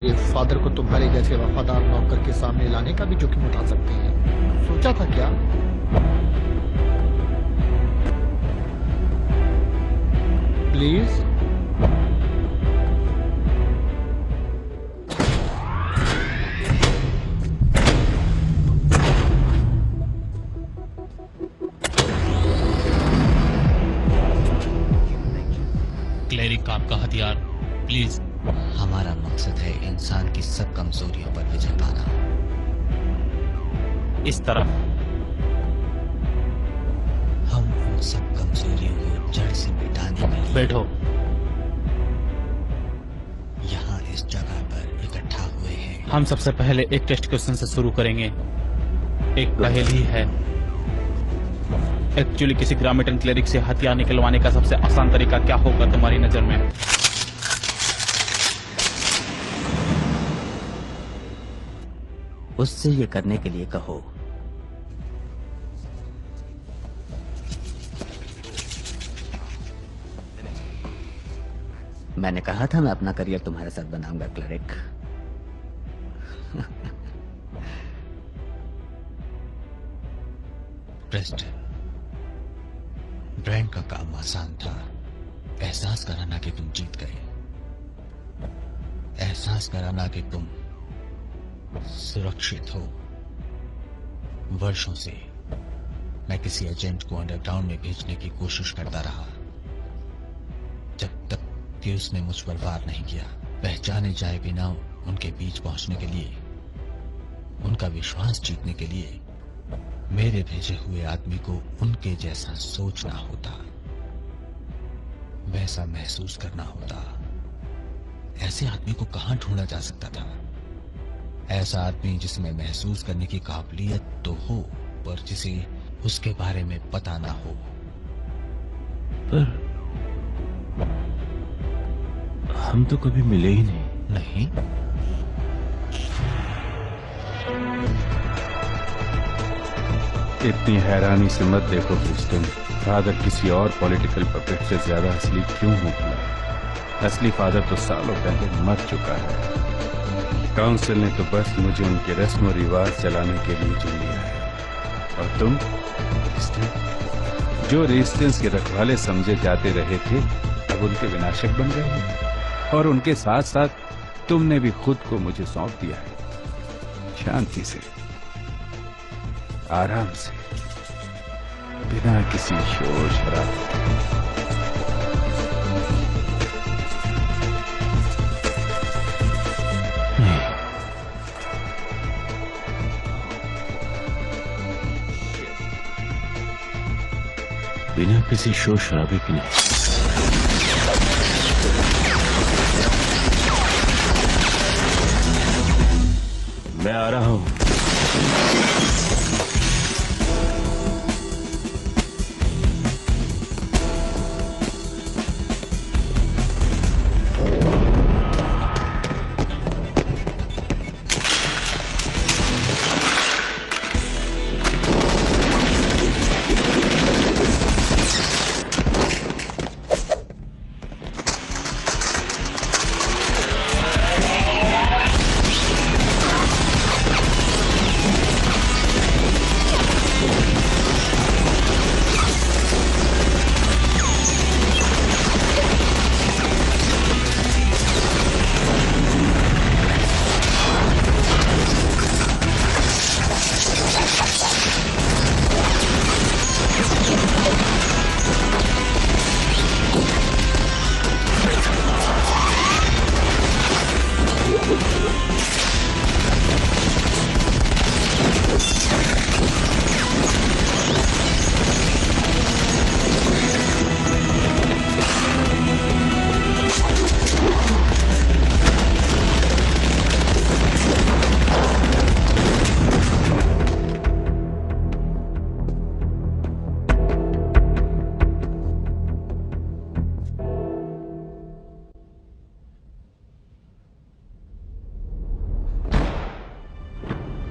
ये फादर को तुम्हारे जैसे वफादार नौकर के सामने लाने का भी जोखिम उठा सकते हैं। सोचा था क्या? प्लीज। क्लेरिक आपका हथियार, प्लीज। हमारा मकसद है इंसान की सब कमजोरियों पर विजय पाना। इस तरफ। हम उन सब कमजोरियों को जड़ से मिटाने के लिए बैठो। यहाँ इस जगह पर इकट्ठा हुए हैं। हम सबसे पहले एक टेस्ट क्वेश्चन से शुरू करेंगे। एक पहेली है। एक्चुअली किसी ग्रामेटन क्लेरिक से हथियार निकलवाने का सबसे आसान तरीका क्या होगा तुम्हारी नजर में? उससे ये करने के लिए कहो। मैंने कहा था मैं अपना करियर तुम्हारे साथ बनाऊंगा क्लरिक। प्रेस्टन, ब्रांड का काम आसान था। एहसास कराना कि तुम जीत गए, एहसास कराना कि तुम सुरक्षित हो। वर्षों से मैं किसी एजेंट को अंडरग्राउंड में भेजने की कोशिश करता रहा, जब तक कि उसने मुझ पर वार नहीं किया। पहचाने जाए बिना उनके बीच पहुंचने के लिए, उनका विश्वास जीतने के लिए मेरे भेजे हुए आदमी को उनके जैसा सोचना होता, वैसा महसूस करना होता। ऐसे आदमी को कहां ढूंढा जा सकता था? ऐसा आदमी जिसमें महसूस करने की काबिलियत तो हो, पर जिसे उसके बारे में पता ना हो। पर हम तो कभी मिले ही नहीं। नहीं, इतनी हैरानी से मत देखो क्रिस्टन। फादर किसी और पॉलिटिकल पपेट से ज्यादा असली क्यों हो गया? असली फादर तो सालों पहले मर चुका है। काउंसिल ने तो बस मुझे उनके रस्म और रिवाज चलाने के लिए चुन लिया है। और तुम क्रिस्टन, जो रेजिस्टेंस के रखवाले समझे जाते रहे थे, अब उनके विनाशक बन गए हैं। और उनके साथ साथ तुमने भी खुद को मुझे सौंप दिया है। शांति से, आराम से, बिना किसी शोर शराबे के। बिना किसी शोर शराबे के नहीं। मैं आ रहा हूं।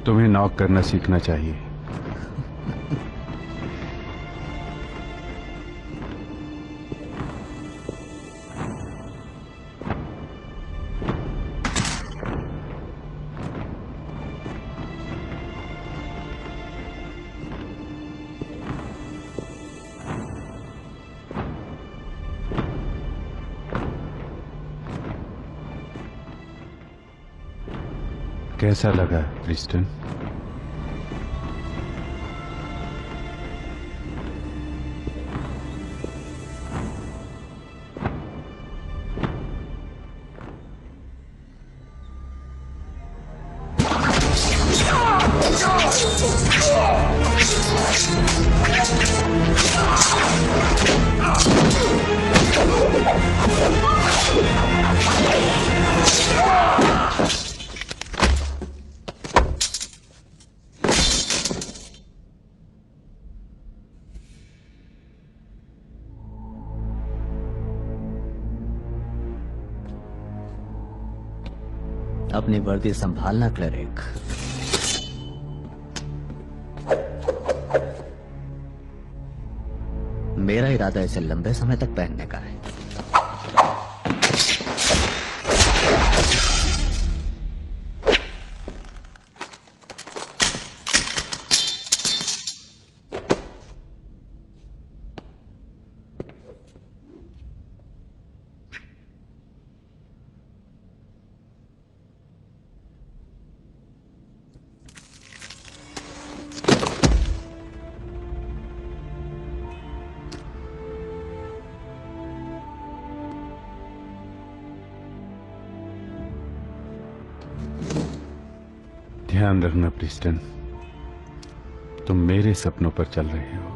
तुम्हें नॉक करना सीखना चाहिए। कैसा लगा प्रिस्टन? अपनी वर्दी संभालना क्लरिक। मेरा इरादा इसे लंबे समय तक पहनने का है। ध्यान रखना प्रिस्टन, तुम मेरे सपनों पर चल रहे हो।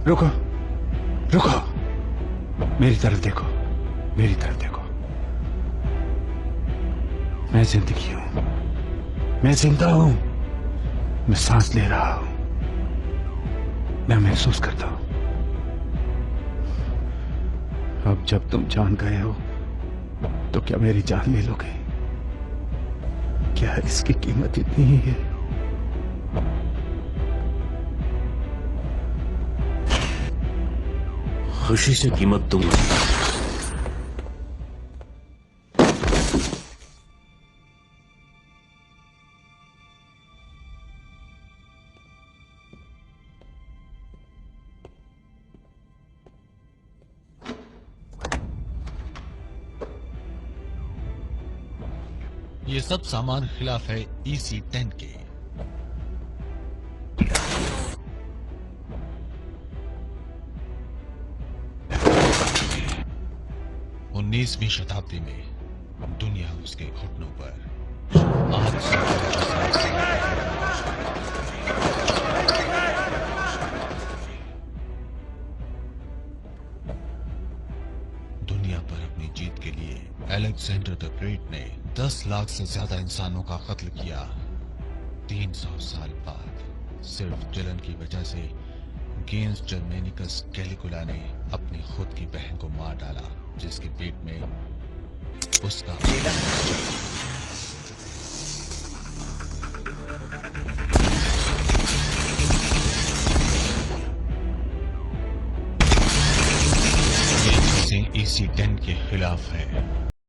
रुको, रुको, मेरी तरफ देखो, मेरी तरफ देखो। मैं जिंदगी हूं, मैं जिंदा हूं, मैं सांस ले रहा हूं, मैं महसूस करता हूं। अब जब तुम जान गए हो तो क्या मेरी जान ले लोगे? क्या इसकी कीमत इतनी ही है? खुशी से कीमत दूंगा। ये सब सामान खिलाफ है EC-10 के। 19वीं शताब्दी में दुनिया उसके घुटनों पर आज से दुनिया पर अपनी जीत के लिए अलेक्जेंडर द ग्रेट ने 10 लाख से ज्यादा इंसानों का कत्ल किया। 300 साल बाद सिर्फ जलन की वजह से गेंस जर्मेनिकस कैलिकुला ने अपनी खुद की बहन को मार डाला, जिसके पेट में उसका ये चीजें EC-10 के खिलाफ है।